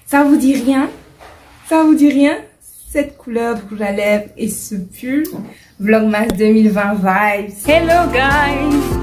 Ça vous dit rien? Ça vous dit rien? Cette couleur de rouge à lèvres et ce pull. Vlogmas 2020 vibes. Hello guys!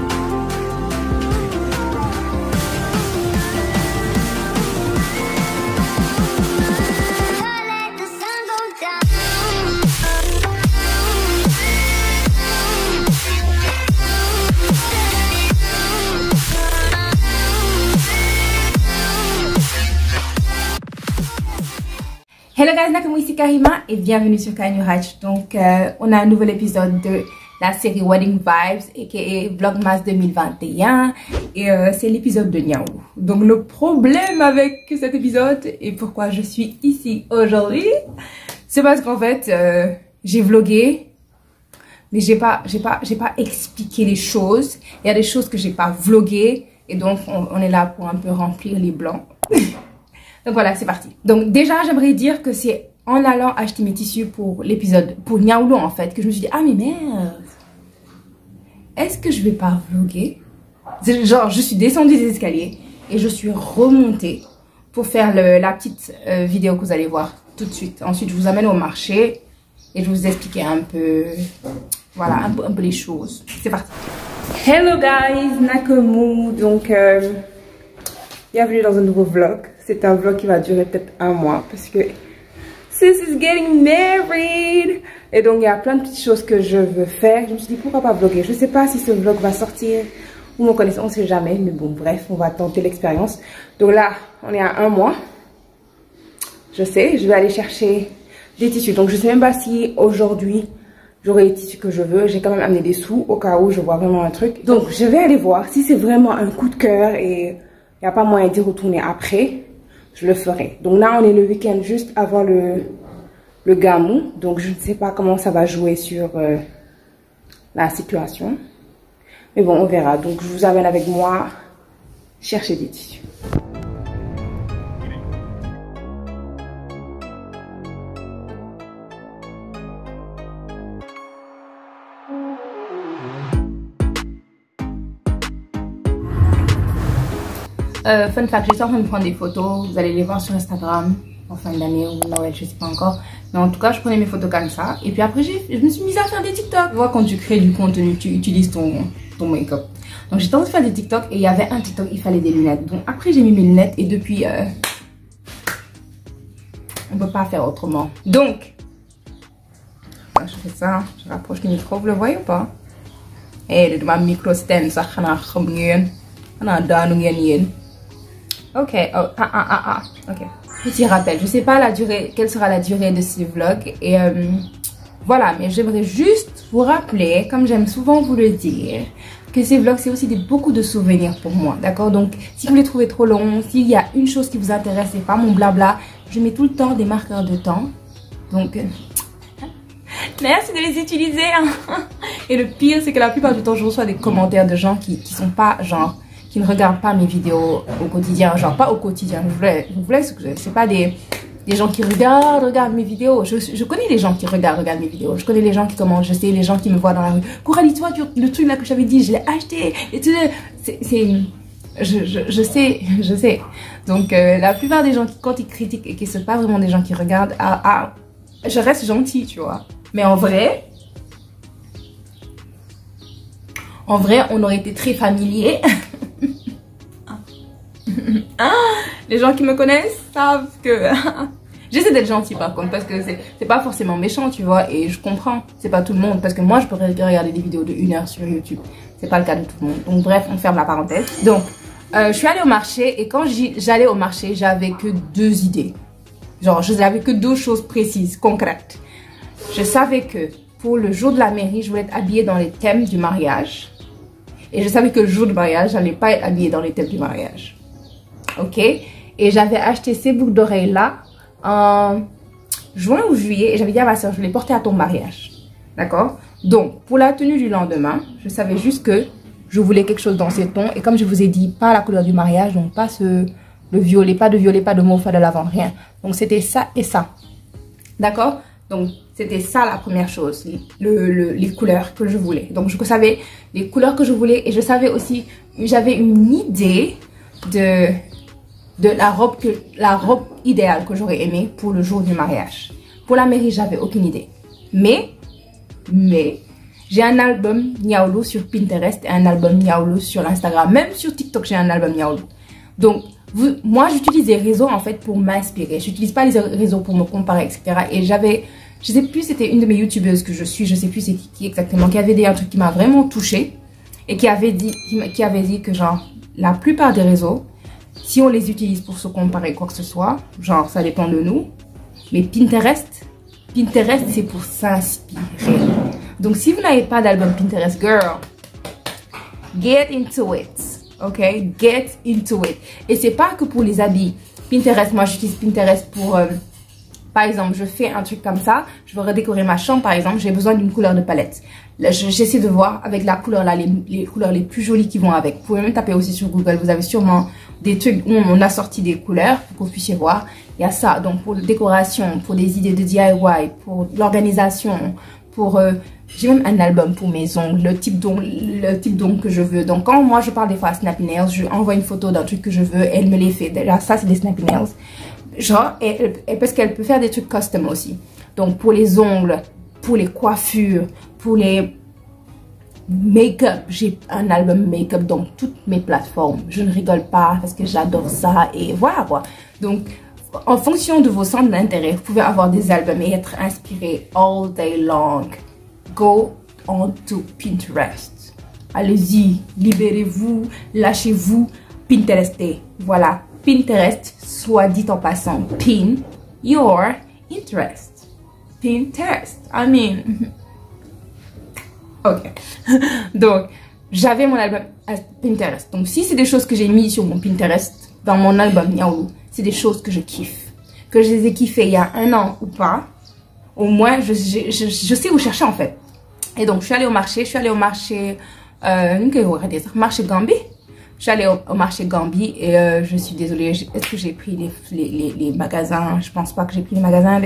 Hello guys, Nakamou ici Karima et bienvenue sur Karima Hatch. Donc on a un nouvel épisode de la série Wedding Vibes aka Vlogmas 2021 et c'est l'épisode de Niaou. Donc le problème avec cet épisode et pourquoi je suis ici aujourd'hui, c'est parce qu'en fait j'ai vlogué mais j'ai pas expliqué les choses. Il y a des choses que j'ai pas vlogué et donc on est là pour un peu remplir les blancs. Donc voilà, c'est parti. Donc déjà, j'aimerais dire que c'est en allant acheter mes tissus pour l'épisode, pour Niaoulou en fait, que je me suis dit, ah mais merde, est-ce que je vais pas vlogger? Genre, je suis descendue des escaliers et je suis remontée pour faire la petite vidéo que vous allez voir tout de suite. Ensuite, je vous amène au marché et je vous explique un peu, voilà, un peu les choses. C'est parti. Hello guys, Nakamou. Donc, bienvenue dans un nouveau vlog. C'est un vlog qui va durer peut-être un mois parce que sis is getting married. Et donc il y a plein de petites choses que je veux faire. Je me suis dit pourquoi pas vlogger. Je sais pas si ce vlog va sortir. Vous me connaissez, on sait jamais. Mais bon bref, on va tenter l'expérience. Donc là, on est à un mois. Je sais, je vais aller chercher des tissus. Donc je sais même pas si aujourd'hui j'aurai les tissus que je veux. J'ai quand même amené des sous au cas où je vois vraiment un truc. Donc je vais aller voir si c'est vraiment un coup de cœur et il n'y a pas moyen d'y retourner après. Je le ferai. Donc là, on est le week-end juste avant le gamou. Donc je ne sais pas comment ça va jouer sur la situation. Mais bon, on verra. Donc je vous amène avec moi chercher des tissus. Fun fact, j'étais en train de prendre des photos, vous allez les voir sur Instagram en fin d'année ou Noël, je sais pas encore. Mais en tout cas, je prenais mes photos comme ça. Et puis après, je me suis mise à faire des TikTok. Tu vois, quand tu crées du contenu, tu utilises ton make-up. Donc j'étais en train de faire des TikTok et il y avait un TikTok, il fallait des lunettes. Donc après, j'ai mis mes lunettes et depuis, on peut pas faire autrement. Donc, je fais ça, je rapproche le micro, vous le voyez ou pas? Et de ma micro stand, ça, ok, ok. Petit rappel, je sais pas la durée, quelle sera la durée de ce vlog et voilà, mais j'aimerais juste vous rappeler, comme j'aime souvent vous le dire, que ces vlogs c'est aussi beaucoup de souvenirs pour moi, d'accord? Donc si vous les trouvez trop longs, s'il y a une chose qui vous intéresse et pas mon blabla, je mets tout le temps des marqueurs de temps, donc merci de les utiliser hein. Et le pire c'est que la plupart du temps je reçois des commentaires de gens qui sont pas genre qui ne regardent pas mes vidéos au quotidien, genre pas au quotidien, vous voulez c'est pas des gens qui regardent mes vidéos, je connais les gens qui regardent mes vidéos, je connais les gens qui commentent, je sais les gens qui me voient dans la rue, Coralie toi le truc là que j'avais dit, je l'ai acheté, et tout, je sais, donc la plupart des gens qui quand ils critiquent et qui sont pas vraiment des gens qui regardent, je reste gentille tu vois, mais en vrai on aurait été très familier. Les gens qui me connaissent savent que j'essaie d'être gentille par contre parce que c'est pas forcément méchant tu vois et je comprends, c'est pas tout le monde parce que moi je pourrais regarder des vidéos de 1 heure sur YouTube, c'est pas le cas de tout le monde, donc bref on ferme la parenthèse. Donc je suis allée au marché et quand j'allais au marché j'avais que 2 idées, genre je n'avais que 2 choses précises, concrètes. Je savais que pour le jour de la mairie je voulais être habillée dans les thèmes du mariage et je savais que le jour du mariage j'allais pas être habillée dans les thèmes du mariage. Ok, et j'avais acheté ces boucles d'oreilles là en juin ou juillet et j'avais dit à ma soeur je vais les porter à ton mariage, d'accord? Donc pour la tenue du lendemain je savais juste que je voulais quelque chose dans ces tons et comme je vous ai dit pas la couleur du mariage, donc pas le violet, pas de mauve, pas de lavande, rien, donc c'était ça et ça, d'accord? Donc c'était ça la première chose, les couleurs que je voulais. Donc je savais les couleurs que je voulais et je savais aussi, j'avais une idée de de la robe idéale que j'aurais aimé pour le jour du mariage. Pour la mairie, j'avais aucune idée. Mais, j'ai un album Niaoulou sur Pinterest et un album Niaoulou sur Instagram. Même sur TikTok, j'ai un album Niaoulou. Donc, moi, j'utilise les réseaux en fait pour m'inspirer. J'utilise pas les réseaux pour me comparer, etc. Et je sais plus, c'était une de mes youtubeuses que je suis, je sais plus c'est qui exactement, qui avait dit un truc qui m'a vraiment touchée et qui avait dit que genre, la plupart des réseaux, si on les utilise pour se comparer quoi que ce soit, genre ça dépend de nous, mais Pinterest c'est pour s'inspirer. Donc si vous n'avez pas d'album Pinterest, girl, get into it, ok, get into it. Et c'est pas que pour les habits. Pinterest, moi j'utilise Pinterest pour... par exemple, je fais un truc comme ça, je veux redécorer ma chambre par exemple, j'ai besoin d'une couleur de palette. J'essaie de voir avec la couleur là, les couleurs les plus jolies qui vont avec. Vous pouvez même taper aussi sur Google, vous avez sûrement des trucs où on a sorti des couleurs pour que vous puissiez voir. Il y a ça, donc pour la décoration, pour des idées de DIY, pour l'organisation, pour... j'ai même un album pour mes ongles, le type d'ongles que je veux. Donc quand moi je parle des fois à Snappy Nails, je envoie une photo d'un truc que je veux et elle me les fait. Déjà ça c'est des Snappy Nails. Genre, et parce qu'elle peut faire des trucs custom aussi. Donc pour les ongles, pour les coiffures, pour les make-up. J'ai un album make-up dans toutes mes plateformes. Je ne rigole pas parce que j'adore ça et voilà quoi. Donc en fonction de vos centres d'intérêt, vous pouvez avoir des albums et être inspiré all day long. Go on to Pinterest. Allez-y, libérez-vous, lâchez-vous, Pinterestez. Voilà, Pinterest, soit dit en passant, pin your interest. Pinterest, I mean. Ok. Donc, j'avais mon album à Pinterest. Donc, si c'est des choses que j'ai mis sur mon Pinterest, dans mon album Niaoulou, c'est des choses que je kiffe. Que je les ai kiffées il y a un an ou pas, au moins, je sais où chercher en fait. Et donc, je suis allée au marché, marché Gambie. Je suis allée au marché Gambie et je suis désolée, est-ce que j'ai pris les magasins? Je pense pas que j'ai pris les magasins.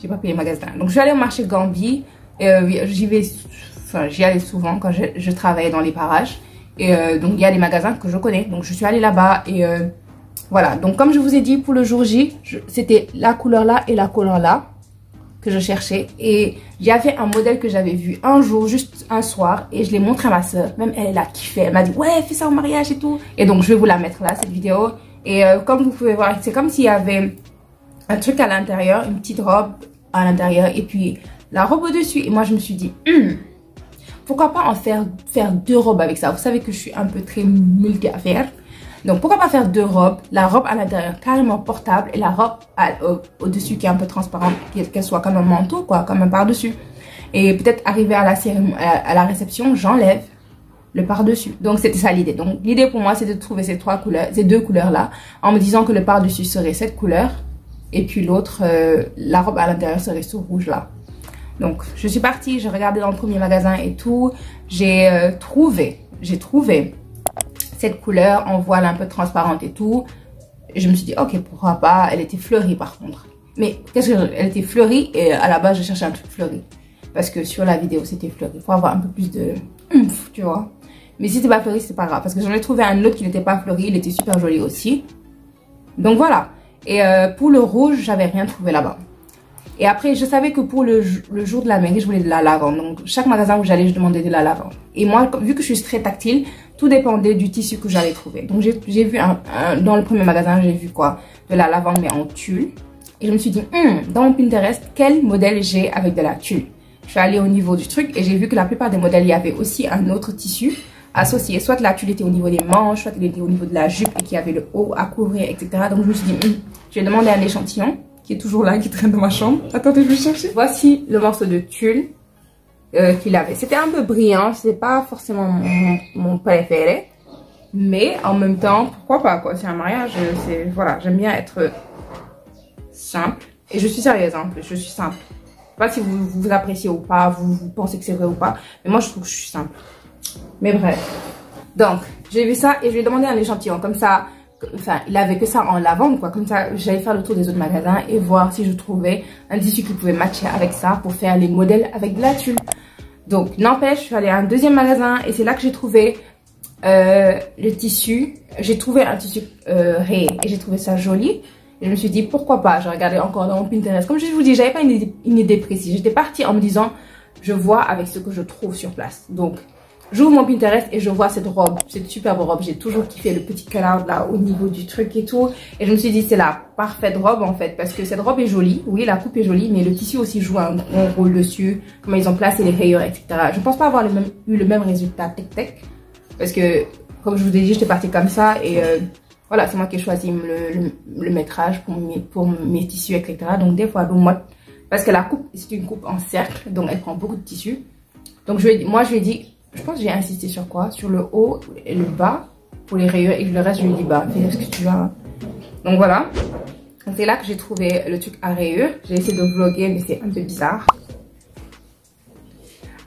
J'ai pas pris les magasins. Donc, je suis allée au marché Gambie. J'y allais souvent quand je travaillais dans les parages. Et donc, il y a des magasins que je connais. Donc, je suis allée là-bas et voilà. Donc, comme je vous ai dit, pour le jour J, c'était la couleur là et la couleur là que je cherchais. Et il y avait un modèle que j'avais vu un jour, juste un soir, et je l'ai montré à ma soeur. Même elle a kiffé. Elle m'a dit, ouais, fais ça au mariage et tout. Et donc, je vais vous la mettre là, cette vidéo. Et comme vous pouvez voir, c'est comme s'il y avait un truc à l'intérieur, une petite robe à l'intérieur, et puis la robe au-dessus. Et moi, je me suis dit, pourquoi pas en faire deux robes avec ça. Vous savez que je suis un peu très multi-affaires. Donc, pourquoi pas faire deux robes, la robe à l'intérieur carrément portable et la robe au-dessus qui est un peu transparente, qu'elle soit comme un manteau, quoi, comme un par-dessus. Et peut-être arriver à la cérémonie, à la réception, j'enlève le par-dessus. Donc, c'était ça l'idée. Donc, l'idée pour moi, c'est de trouver ces deux couleurs-là, en me disant que le par-dessus serait cette couleur, et puis l'autre, la robe à l'intérieur serait ce rouge-là. Donc, je suis partie, j'ai regardé dans le premier magasin et tout, j'ai trouvé cette couleur en voile un peu transparente et tout. Et je me suis dit, ok, pourquoi pas. Elle était fleurie par contre. Mais qu'est-ce que elle était fleurie et à la base, je cherchais un truc fleuri. Parce que sur la vidéo, c'était fleuri. Il faut avoir un peu plus de oomph, tu vois. Mais si c'était pas fleuri, c'est pas grave. Parce que j'en ai trouvé un autre qui n'était pas fleuri. Il était super joli aussi. Donc voilà. Et pour le rouge, j'avais rien trouvé là-bas. Et après, je savais que pour le jour de la mairie, je voulais de la lavande. Donc, chaque magasin où j'allais, je demandais de la lavande. Et moi, vu que je suis très tactile, tout dépendait du tissu que j'allais trouver. Donc, j'ai vu dans le premier magasin, j'ai vu quoi? De la lavande, mais en tulle. Et je me suis dit, dans mon Pinterest, quel modèle j'ai avec de la tulle? Je suis allée au niveau du truc et j'ai vu que la plupart des modèles, il y avait aussi un autre tissu associé. Soit la tulle était au niveau des manches, soit elle était au niveau de la jupe et qu'il y avait le haut à couvrir, etc. Donc, je me suis dit, je vais demander un échantillon qui est toujours là, qui traîne dans ma chambre. Attendez, je vais chercher. Voici le morceau de tulle qu'il avait. C'était un peu brillant, c'est pas forcément mon préféré, mais en même temps, pourquoi pas quoi. C'est un mariage, voilà, j'aime bien être simple. Et je suis sérieuse, hein, je suis simple. Je sais pas si vous appréciez ou pas, vous pensez que c'est vrai ou pas, mais moi je trouve que je suis simple. Mais bref. Donc, j'ai vu ça et je lui ai demandé un échantillon, comme ça. Enfin, il avait que ça en lavande, quoi. Comme ça, j'allais faire le tour des autres magasins et voir si je trouvais un tissu qui pouvait matcher avec ça pour faire les modèles avec de la tulle. Donc, n'empêche, je suis allée à un deuxième magasin et c'est là que j'ai trouvé Le tissu, j'ai trouvé un tissu rayé et j'ai trouvé ça joli. Et je me suis dit pourquoi pas. J'ai regardé encore dans mon Pinterest. Comme je vous dis, j'avais pas une idée précise. J'étais partie en me disant je vois avec ce que je trouve sur place. Donc j'ouvre mon Pinterest et je vois cette robe, cette superbe robe. J'ai toujours kiffé le petit cut-out là au niveau du truc et tout. Et je me suis dit c'est la parfaite robe en fait. Parce que cette robe est jolie. Oui, la coupe est jolie. Mais le tissu aussi joue un gros rôle dessus. Comment ils ont placé les rayures, etc. Je ne pense pas avoir eu le même résultat tech. Parce que comme je vous ai dit, j'étais partie comme ça. Et voilà, c'est moi qui ai choisi le métrage pour mes tissus, etc. Donc des fois, parce que la coupe, c'est une coupe en cercle. Donc elle prend beaucoup de tissu. Donc moi je lui ai dit... Je pense que j'ai insisté sur quoi? Sur le haut et le bas pour les rayures et le reste je lui ai dit bah fais ce que tu veux. Donc voilà. C'est là que j'ai trouvé le truc à rayures. J'ai essayé de vlogger mais c'est un peu bizarre.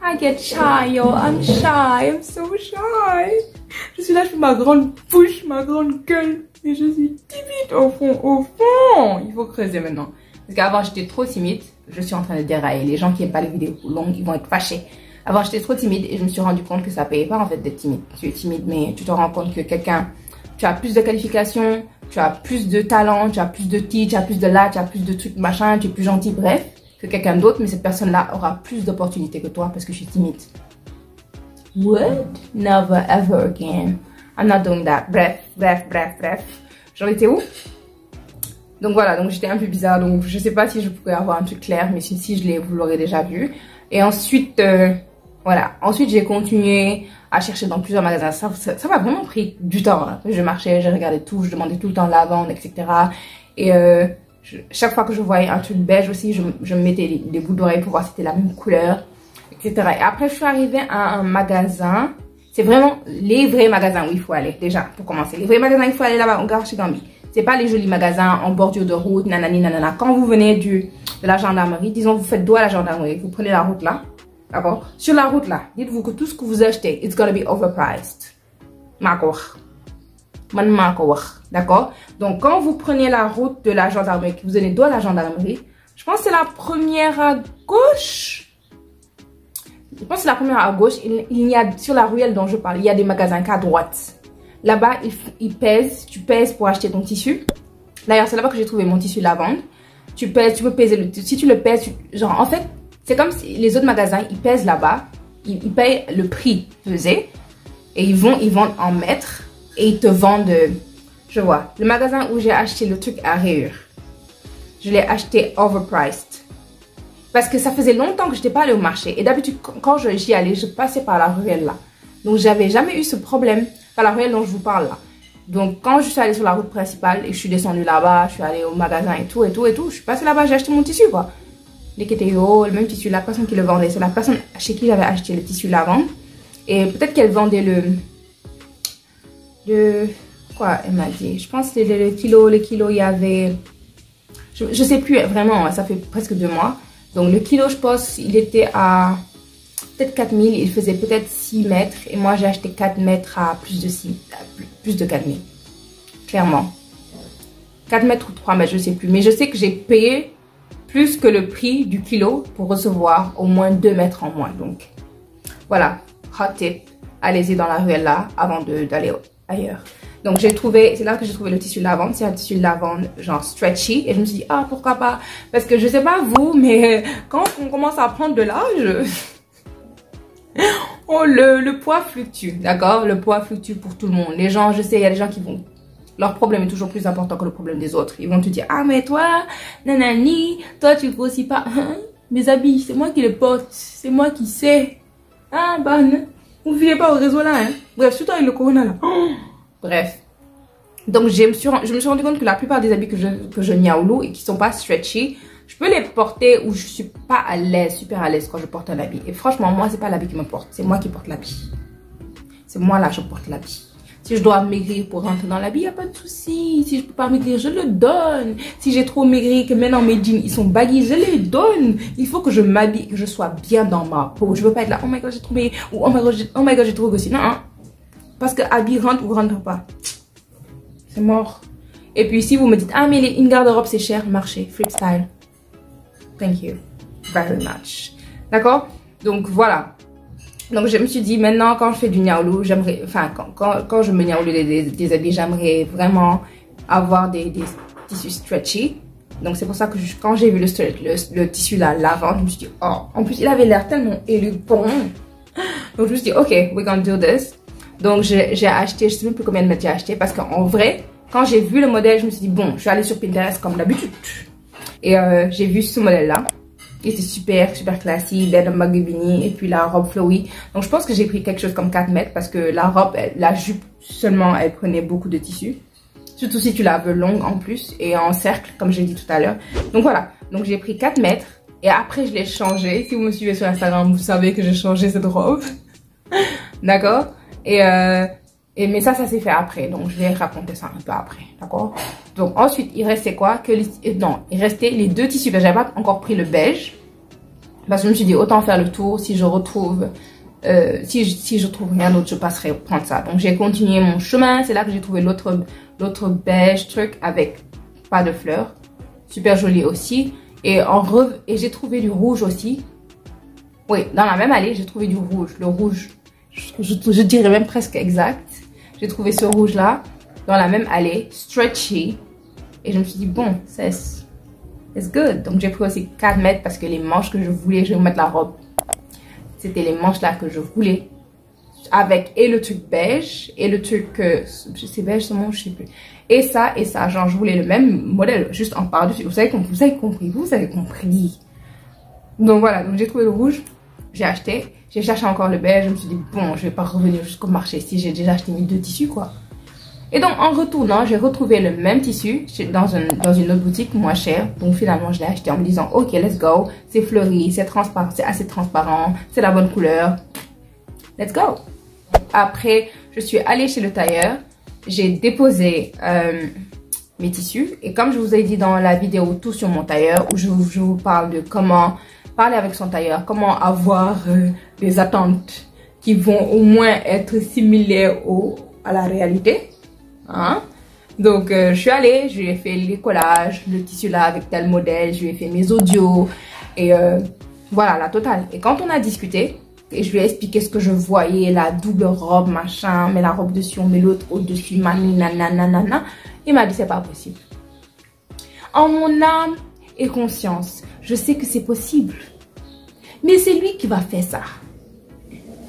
I get shy yo, I'm shy, I'm so shy. Je suis là, je fais ma grande bouche, ma grande gueule. Et je suis timide au fond, au fond. Il faut creuser maintenant. Parce qu'avant j'étais trop timide. Je suis en train de dérailler. Les gens qui n'aiment pas les vidéos longues, ils vont être fâchés. Avant, j'étais trop timide et je me suis rendu compte que ça payait pas en fait d'être timide. Tu es timide, mais tu te rends compte que tu as plus de qualifications, tu as plus de talent, tu as plus de titres, tu as plus de là, tu as plus de trucs, machin, tu es plus gentil, bref, que quelqu'un d'autre. Mais cette personne-là aura plus d'opportunités que toi parce que je suis timide. What? Never ever again. I'm not doing that. Bref. J'en étais où? Donc voilà, donc j'étais un peu bizarre. Donc je sais pas si je pourrais avoir un truc clair, mais si vous l'aurez déjà vu. Et ensuite... voilà, ensuite j'ai continué à chercher dans plusieurs magasins. Ça m'a vraiment pris du temps. Hein. Je marchais, je regardais tout, je demandais tout le temps la vente, etc. Et chaque fois que je voyais un truc beige aussi, je me mettais les boucles d'oreilles pour voir si c'était la même couleur, etc. Et après je suis arrivée à un magasin. C'est vraiment les vrais magasins où il faut aller déjà pour commencer. Les vrais magasins, il faut aller là-bas au Gare chez Gambi. C'est pas les jolis magasins en bordure de route, nanani nanana. Quand vous venez de la gendarmerie, disons vous faites dos à la gendarmerie, vous prenez la route là. D'accord? Sur la route là, dites-vous que tout ce que vous achetez, it's gonna be overpriced. D'accord? Donc quand vous prenez la route de la gendarmerie, que vous allez dos à la gendarmerie, je pense que c'est la première à gauche. Je pense que c'est la première à gauche. Il y a sur la ruelle dont je parle, il y a des magasins qu'à droite. Là-bas, ils pèsent. Tu pèses pour acheter ton tissu. D'ailleurs, c'est là-bas que j'ai trouvé mon tissu lavande. Tu pèses, tu peux peser le tissu. Si tu le pèses, genre en fait. C'est comme si les autres magasins, ils pèsent là-bas, ils payent le prix pesé et ils vendent en mètres et ils te vendent, je vois, le magasin où j'ai acheté le truc à rayures, je l'ai acheté overpriced parce que ça faisait longtemps que je n'étais pas allée au marché et d'habitude quand j'y allais, je passais par la ruelle là. Donc j'avais jamais eu ce problème par la ruelle dont je vous parle là. Donc quand je suis allée sur la route principale et je suis descendue là-bas, je suis allée au magasin et tout, je suis passée là-bas, j'ai acheté mon tissu quoi. Le même tissu, la personne qui le vendait, c'est la personne chez qui j'avais acheté le tissu lavande. Et peut-être qu'elle vendait quoi elle m'a dit? Je pense que le kilo, il y avait... Je sais plus vraiment, ça fait presque 2 mois. Donc le kilo, je pense, il était à peut-être 4000, il faisait peut-être 6 mètres. Et moi, j'ai acheté 4 mètres à plus de 4000. Clairement. 4 mètres ou 3 mètres, je sais plus. Mais je sais que j'ai payé plus que le prix du kilo pour recevoir au moins 2 mètres en moins. Donc, voilà, hot tip. Allez-y dans la ruelle là avant d'aller ailleurs. Donc, c'est là que j'ai trouvé le tissu lavande. C'est un tissu lavande genre stretchy. Et je me suis dit, ah, pourquoi pas? Parce que je sais pas vous, mais quand on commence à prendre de l'âge, oh, le poids fluctue, d'accord? Le poids fluctue pour tout le monde. Les gens, je sais, il y a des gens qui vont... Leur problème est toujours plus important que le problème des autres. Ils vont te dire, ah mais toi, nanani, toi tu grossis pas. Hein? Mes habits, c'est moi qui les porte. C'est moi qui sais. Ah bah non. Vous ne filez pas au réseau là. Hein? Bref, surtout avec le corona là. Oh. Bref. Donc je me suis rendu compte que la plupart des habits que je niaoulou et qui sont pas stretchy, je peux les porter où je suis pas à l'aise, super à l'aise quand je porte un habit. Et franchement, moi c'est pas l'habit qui me porte. C'est moi qui porte l'habit. C'est moi là, je porte l'habit. Si je dois maigrir pour rentrer dans l'habit, il n'y a pas de souci. Si je ne peux pas maigrir, je le donne. Si j'ai trop maigri, que maintenant mes jeans, ils sont baggy, je les donne. Il faut que je m'habille, que je sois bien dans ma peau. Je ne veux pas être là, oh my god, j'ai trop maigri. Ou oh my god, j'ai trop grossi. Non, hein. Parce que habit rentre ou rentre pas. C'est mort. Et puis si vous me dites, ah mais une garde-robe c'est cher, marché, flip style. Thank you very much. D'accord? Donc voilà. Donc je me suis dit maintenant quand je fais du niaoulou, j'aimerais, enfin quand je me niaoulou des habits, j'aimerais vraiment avoir des tissus stretchy. Donc c'est pour ça que quand j'ai vu le tissu là, lavande, je me suis dit oh, en plus il avait l'air tellement élégant. Donc je me suis dit ok, we're gonna do this. Donc j'ai acheté, je sais même plus combien de mètres j'ai acheté parce qu'en vrai, quand j'ai vu le modèle, je me suis dit bon, je vais aller sur Pinterest comme d'habitude. Et j'ai vu ce modèle là. Il était super classique, denim maghrébini et puis la robe flowy. Donc je pense que j'ai pris quelque chose comme 4 mètres parce que la robe, la jupe seulement, elle prenait beaucoup de tissu. Surtout si tu la veux longue en plus et en cercle comme j'ai dit tout à l'heure. Donc voilà, donc j'ai pris 4 mètres et après je l'ai changé. Si vous me suivez sur Instagram, vous savez que j'ai changé cette robe. D'accord. Mais ça s'est fait après, donc je vais raconter ça un peu après, d'accord. Donc ensuite, il restait quoi que non, il restait les 2 tissus. J'avais pas encore pris le beige parce que je me suis dit autant faire le tour. Si je retrouve, si je trouve rien d'autre, je passerai prendre ça. Donc j'ai continué mon chemin. C'est là que j'ai trouvé l'autre beige truc avec pas de fleurs, super joli aussi. Et j'ai trouvé du rouge aussi. Oui, dans la même allée, j'ai trouvé du rouge. Le rouge, je dirais même presque exact. J'ai trouvé ce rouge là dans la même allée, stretchy. Et je me suis dit bon, it's good. Donc j'ai pris aussi 4 mètres parce que les manches que je voulais, je vais mettre la robe. C'était les manches là que je voulais. Avec et le truc beige et le truc, c'est beige seulement, je sais plus. Et ça, genre je voulais le même modèle, juste en par-dessus. Vous avez compris. Donc voilà, donc j'ai trouvé le rouge, j'ai acheté. J'ai cherché encore le beige, je me suis dit bon, je vais pas revenir jusqu'au marché si j'ai déjà acheté mes 2 tissus quoi. Et donc en retournant, j'ai retrouvé le même tissu dans une autre boutique moins chère. Donc finalement, je l'ai acheté en me disant ok, let's go, c'est fleuri, c'est transparent, c'est assez transparent, c'est la bonne couleur. Let's go. Après, je suis allée chez le tailleur, j'ai déposé mes tissus et comme je vous ai dit dans la vidéo tout sur mon tailleur où je vous parle de comment parler avec son tailleur, comment avoir des attentes qui vont au moins être similaires à la réalité. Hein? Donc, je suis allée, je lui ai fait les collages, le tissu là avec tel modèle, je lui ai fait mes audios et voilà, la totale. Et quand on a discuté, et je lui ai expliqué ce que je voyais, la double robe, machin, mais la robe dessus, on met l'autre au-dessus, nanana, il m'a dit c'est pas possible. En mon âme et conscience, je sais que c'est possible. Mais c'est lui qui va faire ça.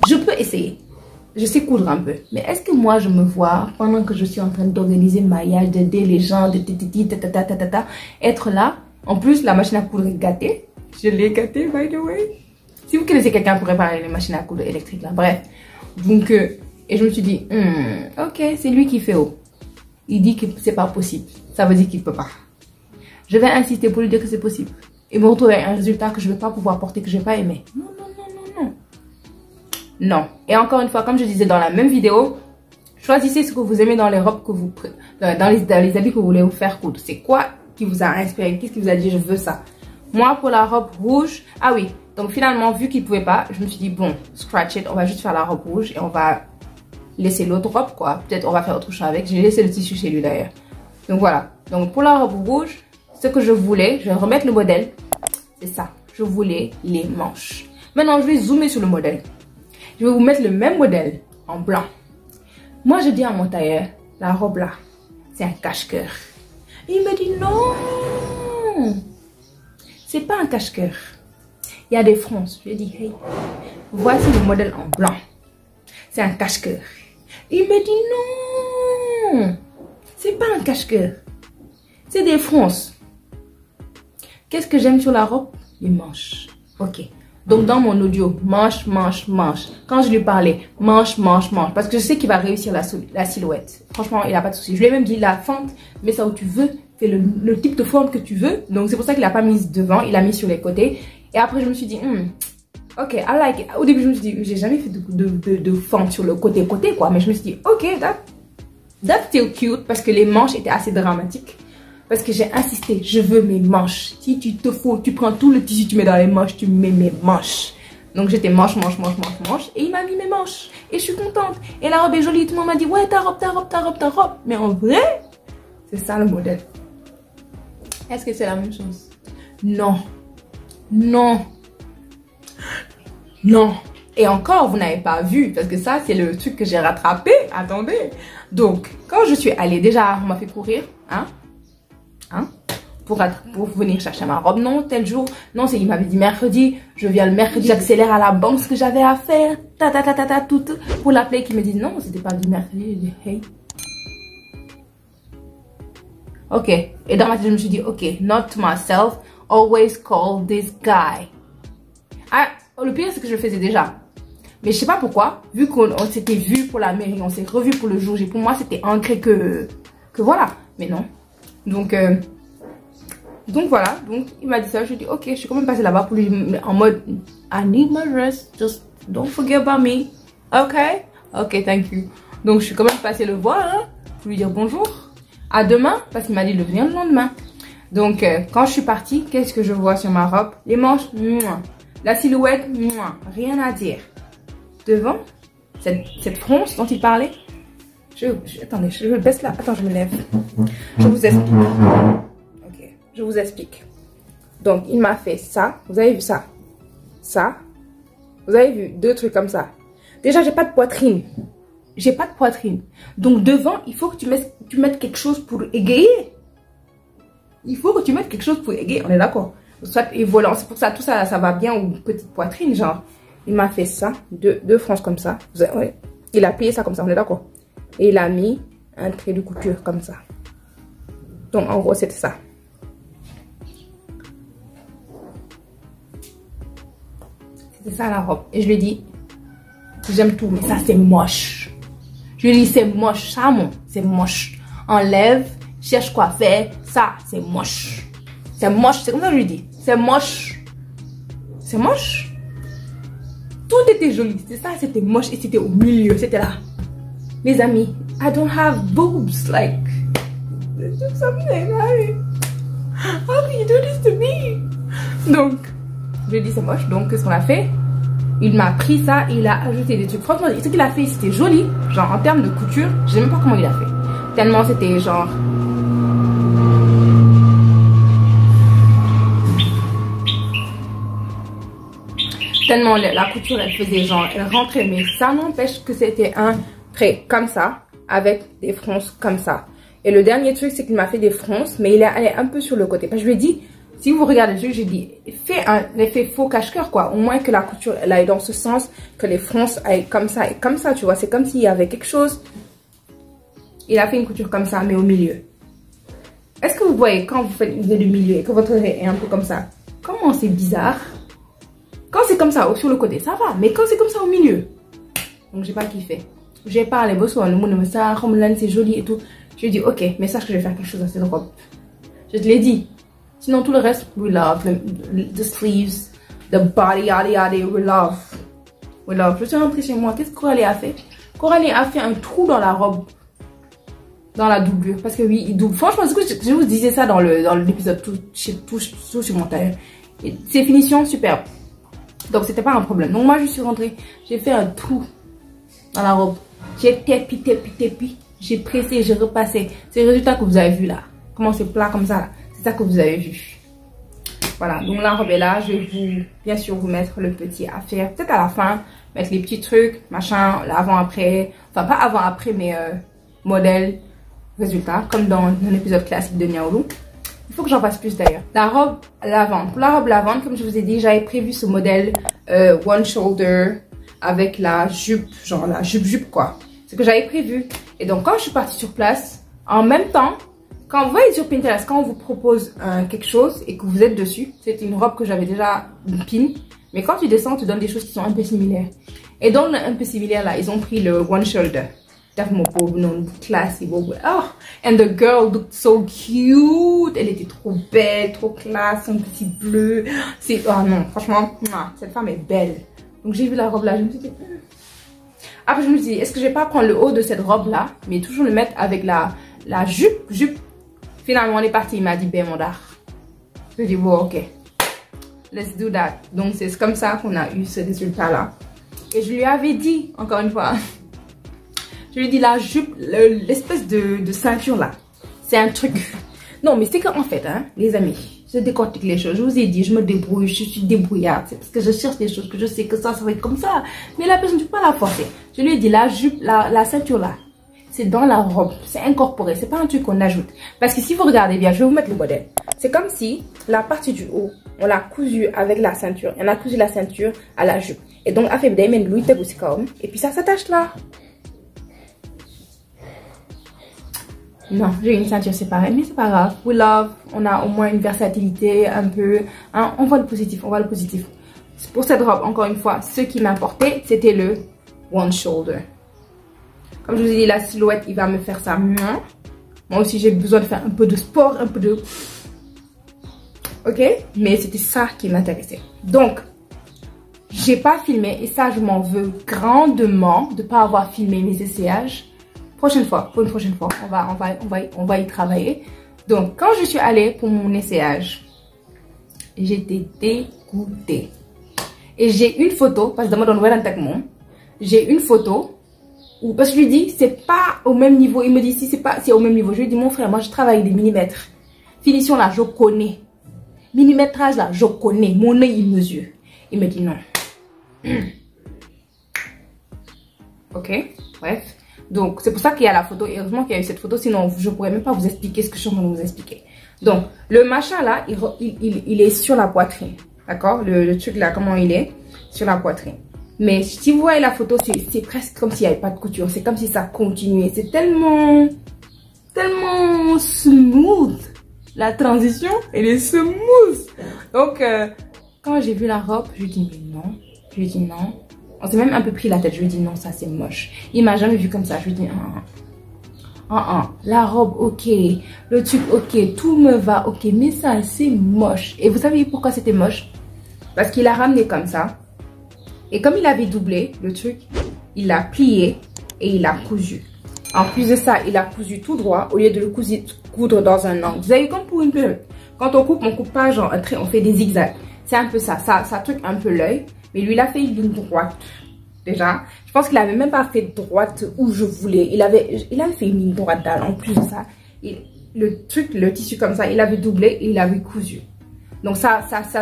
Je peux essayer. Je sais coudre un peu. Mais est-ce que moi, je me vois, pendant que je suis en train d'organiser le maillage, d'aider les gens, être là. En plus, la machine à coudre est gâtée. Je l'ai gâtée, by the way. Si vous connaissez quelqu'un pour réparer les machines à coudre électriques, là. Bref. Donc, et je me suis dit, ok, c'est lui qui fait haut. Il dit que c'est pas possible. Ça veut dire qu'il peut pas. Je vais insister pour lui dire que c'est possible. Et me retrouver un résultat que je ne vais pas pouvoir porter, que je n'ai pas aimé. Non. Et encore une fois, comme je disais dans la même vidéo, choisissez ce que vous aimez dans les robes que vous dans les habits que vous voulez vous faire coudre. C'est quoi qui vous a inspiré? Qu'est-ce qui vous a dit je veux ça? Moi, pour la robe rouge, ah oui. Donc finalement, vu qu'il ne pouvait pas, je me suis dit bon, scratch it, on va juste faire la robe rouge et on va laisser l'autre robe quoi. Peut-être on va faire autre chose avec. J'ai laissé le tissu chez lui d'ailleurs. Donc voilà. Donc pour la robe rouge, ce que je voulais, je vais remettre le modèle. C'est ça. Je voulais les manches. Maintenant, je vais zoomer sur le modèle. Je vais vous mettre le même modèle en blanc. Moi, je dis à mon tailleur, la robe là, c'est un cache-cœur. Il me dit non, c'est pas un cache-cœur. Il y a des fronces. Je lui ai dit, hey, voici le modèle en blanc. C'est un cache-cœur. Il me dit non, c'est pas un cache-cœur. C'est des fronces. Qu'est-ce que j'aime sur la robe? Les manches. Ok. Donc dans mon audio, manche. Quand je lui parlais, manche. Parce que je sais qu'il va réussir la silhouette. Franchement, il n'a pas de souci. Je lui ai même dit la fente, mets ça où tu veux. Fais le type de forme que tu veux. Donc c'est pour ça qu'il n'a pas mis devant. Il a mis sur les côtés. Et après je me suis dit, ok, I like it. Au début je me suis dit, j'ai jamais fait de fente sur le côté quoi. Mais je me suis dit, ok, that's still cute. Parce que les manches étaient assez dramatiques. Parce que j'ai insisté, je veux mes manches. Si tu te faut, tu prends tout le tissu, tu mets dans les manches, tu mets mes manches. Donc j'étais manche. Et il m'a mis mes manches. Et je suis contente. Et la robe est jolie. Tout le monde m'a dit, ouais, ta robe. Mais en vrai, c'est ça le modèle. Est-ce que c'est la même chose? Non. Et encore, vous n'avez pas vu, parce que ça, c'est le truc que j'ai rattrapé. Attendez. Donc, quand je suis allée, déjà, on m'a fait courir, pour venir chercher ma robe. Non, tel jour. Non, il m'avait dit mercredi. Je viens le mercredi, j'accélère à la banque ce que j'avais à faire. Tout. Pour l'appeler, qui me dit non, c'était pas du mercredi. Je dis hey. Ok. Et dans ma tête, je me suis dit, ok, not to myself. Always call this guy. Ah, le pire, c'est que je le faisais déjà. Mais je sais pas pourquoi. Vu qu'on s'était vu pour la mairie, on s'est revu pour le jour J. Pour moi, c'était ancré que voilà. Mais non. Donc voilà, donc il m'a dit ça, je lui ai dit ok, je suis quand même passée là-bas pour lui en mode I need my rest, just don't forget about me, ok, thank you. Donc je suis quand même passée le voir pour lui dire bonjour, à demain, parce qu'il m'a dit de venir le lendemain. Donc quand je suis partie, qu'est-ce que je vois sur ma robe? Les manches, mouah. La silhouette, mouah. Rien à dire. Devant, cette fronce dont il parlait, attendez, je baisse là, attends, je me lève, je vous explique. Je vous explique. Donc, il m'a fait ça. Vous avez vu ça? Ça. Vous avez vu? Deux trucs comme ça. Déjà, j'ai pas de poitrine. J'ai pas de poitrine. Donc, devant, il faut que tu mettes quelque chose pour égayer. Il faut que tu mettes quelque chose pour égayer. On est d'accord? Soit, et voilà. C'est pour ça, tout ça, ça va bien aux petites poitrines, genre. Il m'a fait ça. Deux franges comme ça. Ouais. Il a plié ça comme ça. On est d'accord? Et il a mis un trait de couture comme ça. Donc, en gros, c'était ça. C'est ça la robe. Et je lui ai dit, j'aime tout, mais ça c'est moche. Je lui ai dit, c'est moche, ça mon, c'est moche. Enlève, cherche quoi faire, ça c'est moche. C'est moche, c'est comme ça que je lui ai dit. C'est moche. C'est moche. Tout était joli, c'est ça, c'était moche et c'était au milieu, c'était là. Les amis, I don't have boobs, like, do something, right? How can you do this to me? Donc, je lui ai dit c'est moche, donc qu'est-ce qu'on a fait? Il m'a pris ça et il a ajouté des trucs. Franchement, ce qu'il a fait, c'était joli. Genre en termes de couture, je sais même pas comment il a fait. Tellement c'était genre... Tellement la couture, elle faisait genre... Elle rentrait, mais ça n'empêche que c'était un trait comme ça, avec des fronces comme ça. Et le dernier truc, c'est qu'il m'a fait des fronces, mais il est allé un peu sur le côté. Parce que je lui ai dit... Si vous regardez le jeu, j'ai dit, fais un effet faux cache-cœur, quoi. Au moins que la couture, elle aille dans ce sens, que les fronces aillent comme ça et comme ça, tu vois. C'est comme s'il y avait quelque chose. Il a fait une couture comme ça, mais au milieu. Est-ce que vous voyez, quand vous faites du milieu et que votre oreille est un peu comme ça, comment c'est bizarre? Quand c'est comme ça, sur le côté, ça va. Mais quand c'est comme ça au milieu, donc j'ai pas kiffé. J'ai parlé, le monde me ça, c'est joli et tout. Je lui ai dit, ok, mais sache que je vais faire quelque chose à cette robe. Je te l'ai dit. Sinon, tout le reste, we love. The sleeves, the body, yada, we love. We love. Je suis rentrée chez moi. Qu'est-ce que Coralie a fait? Coralie a fait un trou dans la robe. Dans la doublure. Parce que oui, il double. Franchement, je vous disais ça dans l'épisode tout sur mon tailleur. C'est finition superbe. Donc, c'était pas un problème. Donc, moi, je suis rentrée. J'ai fait un trou dans la robe. J'ai tépi. J'ai pressé, j'ai repassé. C'est le résultat que vous avez vu là. Comment c'est plat comme ça là. C'est ça que vous avez vu. Voilà, donc la robe est là. Je vais bien sûr vous mettre le petit à faire. Peut-être à la fin, mettre les petits trucs, machin, l'avant-après. Enfin, pas avant-après, mais modèle, résultat. Comme dans un épisode classique de Niaoulou. Il faut que j'en fasse plus d'ailleurs. La robe l'avant. Pour la robe l'avant, comme je vous ai dit, j'avais prévu ce modèle one shoulder avec la jupe, genre la jupe quoi. C'est ce que j'avais prévu. Et donc, quand je suis partie sur place, en même temps, quand vous voyez sur Pinterest, quand on vous propose quelque chose et que vous êtes dessus, c'est une robe que j'avais déjà pin, mais quand tu descends, on te donne des choses qui sont un peu similaires. Et dans le un peu similaire là, ils ont pris le one shoulder. Mon pauvre, non, classe, oh, and the girl looked so cute. Elle était trop belle, trop classe, son petit bleu. C'est, oh non, franchement, cette femme est belle. Donc j'ai vu la robe là, je me suis dit. Après je me suis dit, est-ce que je vais pas prendre le haut de cette robe là, mais toujours le mettre avec la jupe. Finalement, on est parti. Il m'a dit, ben, mon dar. Je lui ai dit, bon, ok. Let's do that. Donc, c'est comme ça qu'on a eu ce résultat-là. Et je lui avais dit, encore une fois, je lui ai dit, la jupe, l'espèce de ceinture-là, c'est un truc. Non, mais c'est qu'en fait, hein, les amis, je décortique les choses. Je vous ai dit, je me débrouille, je suis débrouillarde. C'est parce que je cherche des choses que je sais que ça va être comme ça. Mais la personne ne peut pas la forcer. Je lui ai dit, la jupe, la ceinture là, c'est dans la robe. C'est incorporé. C'est pas un truc qu'on ajoute. Parce que si vous regardez bien, je vais vous mettre le modèle. C'est comme si la partie du haut, on l'a cousu avec la ceinture. On a cousu la ceinture à la jupe. Et donc, affaire de Louis aussi comme. Et puis ça s'attache là. Non, j'ai une ceinture séparée, mais c'est pas grave. We love, on a au moins une versatilité un peu. Hein, on voit le positif, on voit le positif. Pour cette robe, encore une fois, ce qui m'importait, c'était le one shoulder. Comme je vous ai dit, la silhouette, il va me faire ça. Moi aussi, j'ai besoin de faire un peu de sport, un peu de... Ok? Mais c'était ça qui m'intéressait. Donc, j'ai pas filmé, et ça, je m'en veux grandement de pas avoir filmé mes essayages. Prochaine fois, pour une prochaine fois, on va y travailler. Donc, quand je suis allée pour mon essayage, j'étais dégoûtée. Et j'ai une photo, parce que dans mon j'ai une photo, où, parce que je lui dis, c'est pas au même niveau. Il me dit, si c'est au même niveau. Je lui dis, mon frère, moi, je travaille des millimètres. Finition là, je connais. Millimétrage là, je connais. Mon œil, il mesure. Il me dit non. Ok, bref. Donc, c'est pour ça qu'il y a la photo. Et heureusement qu'il y a eu cette photo. Sinon, je ne pourrais même pas vous expliquer ce que je suis en train de vous expliquer. Donc, le machin là, il est sur la poitrine. D'accord? Le truc là, comment il est? Sur la poitrine. Mais si vous voyez la photo, c'est presque comme s'il n'y avait pas de couture. C'est comme si ça continuait. C'est tellement smooth. La transition, elle est smooth. Donc, quand j'ai vu la robe, je lui dis mais non. Je lui dis non. On s'est même un peu pris la tête. Je lui dis non, ça c'est moche. Il m'a jamais vu comme ça. Je lui dis la robe ok, le truc ok, tout me va ok, mais ça c'est moche. Et vous savez pourquoi c'était moche? Parce qu'il a ramené comme ça. Et comme il avait doublé le truc, il l'a plié et il l'a cousu. En plus de ça, il a cousu tout droit au lieu de le coudre dans un angle. Vous avez comme pour une perruque. Quand on coupe pas genre un trait, on fait des zigzags. C'est un peu ça. Ça truc un peu l'œil. Mais lui, il a fait une ligne droite. Déjà, je pense qu'il avait même pas fait droite où je voulais. Il avait fait une ligne droite dalle. En plus de ça, le tissu comme ça, il avait doublé et il avait cousu. Donc ça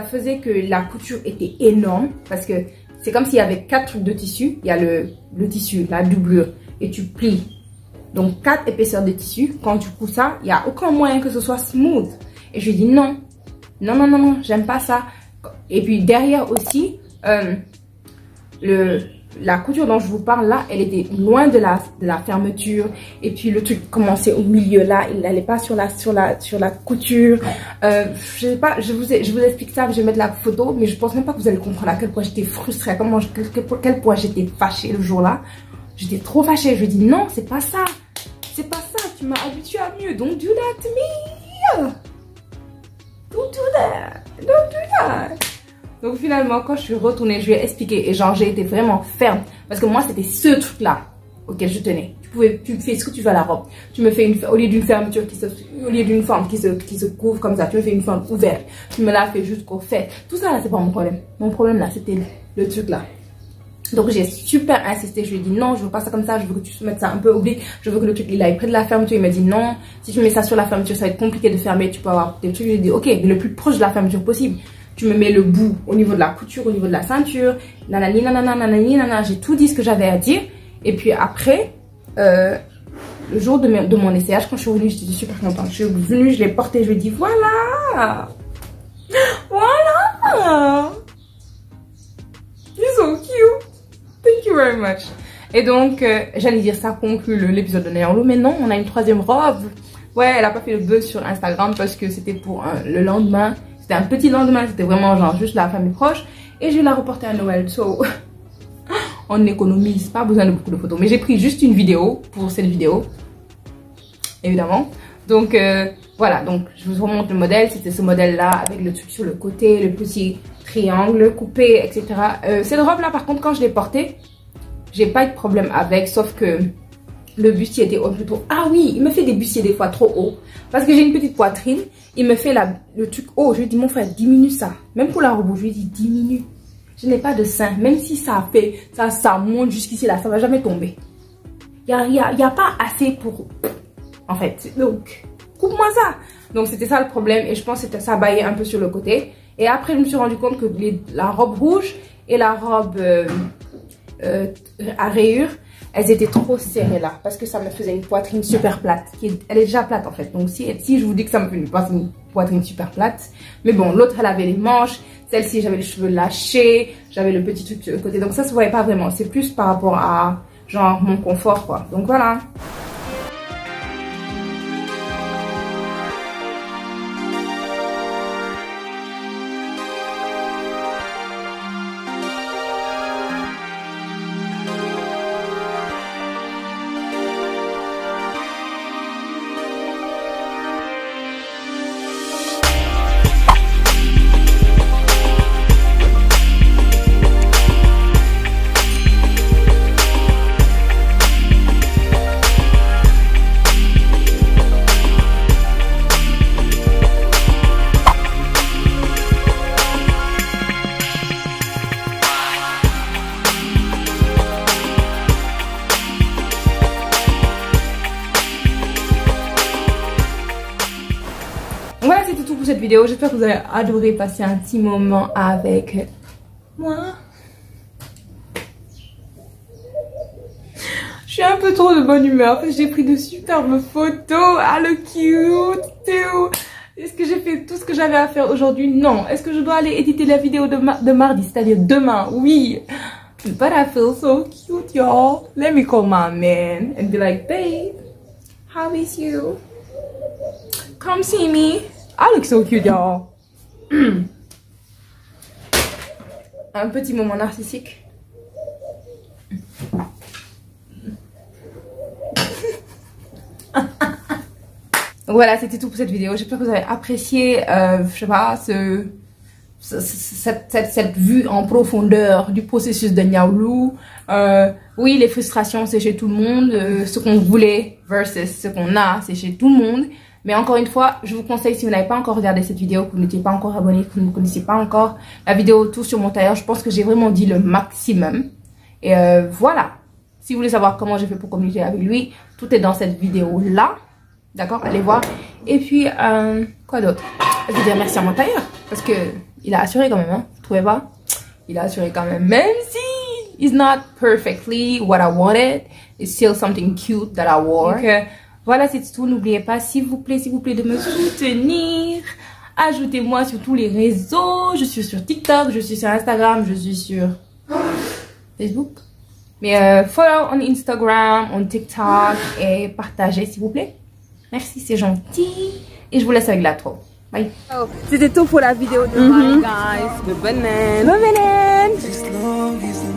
faisait que la couture était énorme parce que c'est comme s'il y avait 4 trucs de tissu. Il y a le tissu, la doublure et tu plies. Donc 4 épaisseurs de tissu. Quand tu couds ça, il n'y a aucun moyen que ce soit smooth. Et je lui dis non, j'aime pas ça. Et puis derrière aussi, la couture dont je vous parle là, elle était loin de la fermeture. Et puis le truc commençait au milieu là, il n'allait pas sur la couture. Je sais pas, je vous explique ça, je vais mettre la photo, mais je pense même pas que vous allez comprendre à quel point j'étais frustrée, à quel point j'étais fâchée le jour là. J'étais trop fâchée, je lui dis non, c'est pas ça. C'est pas ça, tu m'as habituée à mieux. Don't do that to me. Don't do that. Don't do that. Donc finalement, quand je suis retournée, je lui ai expliqué. Et genre, j'ai été vraiment ferme. Parce que moi, c'était ce truc-là auquel je tenais. Tu fais ce que tu veux à la robe. Tu me fais au lieu d'une fermeture au lieu d'une forme qui se couvre comme ça, tu me fais une forme ouverte. Tu me l'as fait jusqu'au fait. Tout ça là, c'est pas mon problème. Mon problème là, c'était le truc là. Donc j'ai super insisté, je lui ai dit non, je veux pas ça comme ça, je veux que tu mettes ça un peu oblique, je veux que le truc il aille près de la fermeture. Il m'a dit non, si tu mets ça sur la fermeture ça va être compliqué de fermer, tu peux avoir des trucs. Je lui ai dit ok, mais le plus proche de la fermeture possible. Tu me mets le bout au niveau de la couture, au niveau de la ceinture, nanani nanana nanani nanana, j'ai tout dit ce que j'avais à dire. Et puis après, le jour de mon essayage, quand je suis revenue, j'étais super contente. Je suis venue, je l'ai porté, je lui ai dit voilà, voilà, you're so cute. Thank you very much. Et donc, j'allais dire ça conclut l'épisode de Néanlo, mais non, on a une troisième robe. Ouais, elle a pas fait le buzz sur Instagram parce que c'était pour le lendemain. C'était un petit lendemain, c'était vraiment genre juste la famille proche. Et je vais la reporter à Noël. So, on économise, pas besoin de beaucoup de photos. Mais j'ai pris juste une vidéo pour cette vidéo. Évidemment. Donc, voilà. Donc, je vous remonte le modèle. C'était ce modèle-là avec le truc sur le côté, le petit triangle coupé, etc. Cette robe-là, par contre, quand je l'ai portée, j'ai pas eu de problème avec. Sauf que le bustier était plutôt... Ah oui, il me fait des bustiers des fois trop hauts. Parce que j'ai une petite poitrine. Il me fait le truc haut. Je lui dis, mon frère, diminue ça. Même pour la robe, je lui dis, diminue. Je n'ai pas de sein. Même si ça fait... Ça monte jusqu'ici là, ça va jamais tomber. Il y a pas assez pour... En fait, donc... coupe-moi ça. Donc c'était ça le problème et je pense que ça baillait un peu sur le côté. Et après je me suis rendu compte que la robe rouge et la robe à rayures, elles étaient trop serrées là parce que ça me faisait une poitrine super plate. Elle est déjà plate en fait. Donc si je vous dis que ça me fait une poitrine super plate. Mais bon, l'autre elle avait les manches. Celle-ci j'avais les cheveux lâchés. J'avais le petit truc sur le côté. Donc ça se voyait pas vraiment. C'est plus par rapport à genre mon confort quoi. Donc voilà. Voilà, c'était tout pour cette vidéo. J'espère que vous avez adoré passer un petit moment avec moi. Je suis un peu trop de bonne humeur. J'ai pris de superbes photos. Ah, le cute, Théo. Est-ce que j'ai fait tout ce que j'avais à faire aujourd'hui? Non. Est-ce que je dois aller éditer la vidéo de mardi, c'est-à-dire demain? Oui. But I feel so cute, y'all. Let me call my man and be like, babe, how is you? Come see me. I look so cute, y'all. Un petit moment narcissique. Voilà, c'était tout pour cette vidéo. J'espère que vous avez apprécié, je sais pas, cette vue en profondeur du processus de Niaoulou. Oui, les frustrations, c'est chez tout le monde. Ce qu'on voulait versus ce qu'on a, c'est chez tout le monde. Mais encore une fois, je vous conseille, si vous n'avez pas encore regardé cette vidéo, que vous n'étiez pas encore abonné, que vous ne connaissez pas encore la vidéo Tout sur mon tailleur, je pense que j'ai vraiment dit le maximum. Et voilà. Si vous voulez savoir comment j'ai fait pour communiquer avec lui, tout est dans cette vidéo-là. D'accord? Allez voir. Et puis, quoi d'autre? Je veux dire merci à mon tailleur. Parce que il a assuré quand même, hein? Vous trouvez pas? Il a assuré quand même. Même si it's not perfectly what I wanted, it's still something cute that I wore. Donc, voilà, c'est tout. N'oubliez pas, s'il vous plaît, de me soutenir. Ajoutez-moi sur tous les réseaux. Je suis sur TikTok, je suis sur Instagram, je suis sur Facebook. Mais follow on Instagram, on TikTok et partagez s'il vous plaît. Merci, c'est gentil. Et je vous laisse avec l'intro. Bye. Oh, c'était tout pour la vidéo de Bye guys. Good banane. Good banane.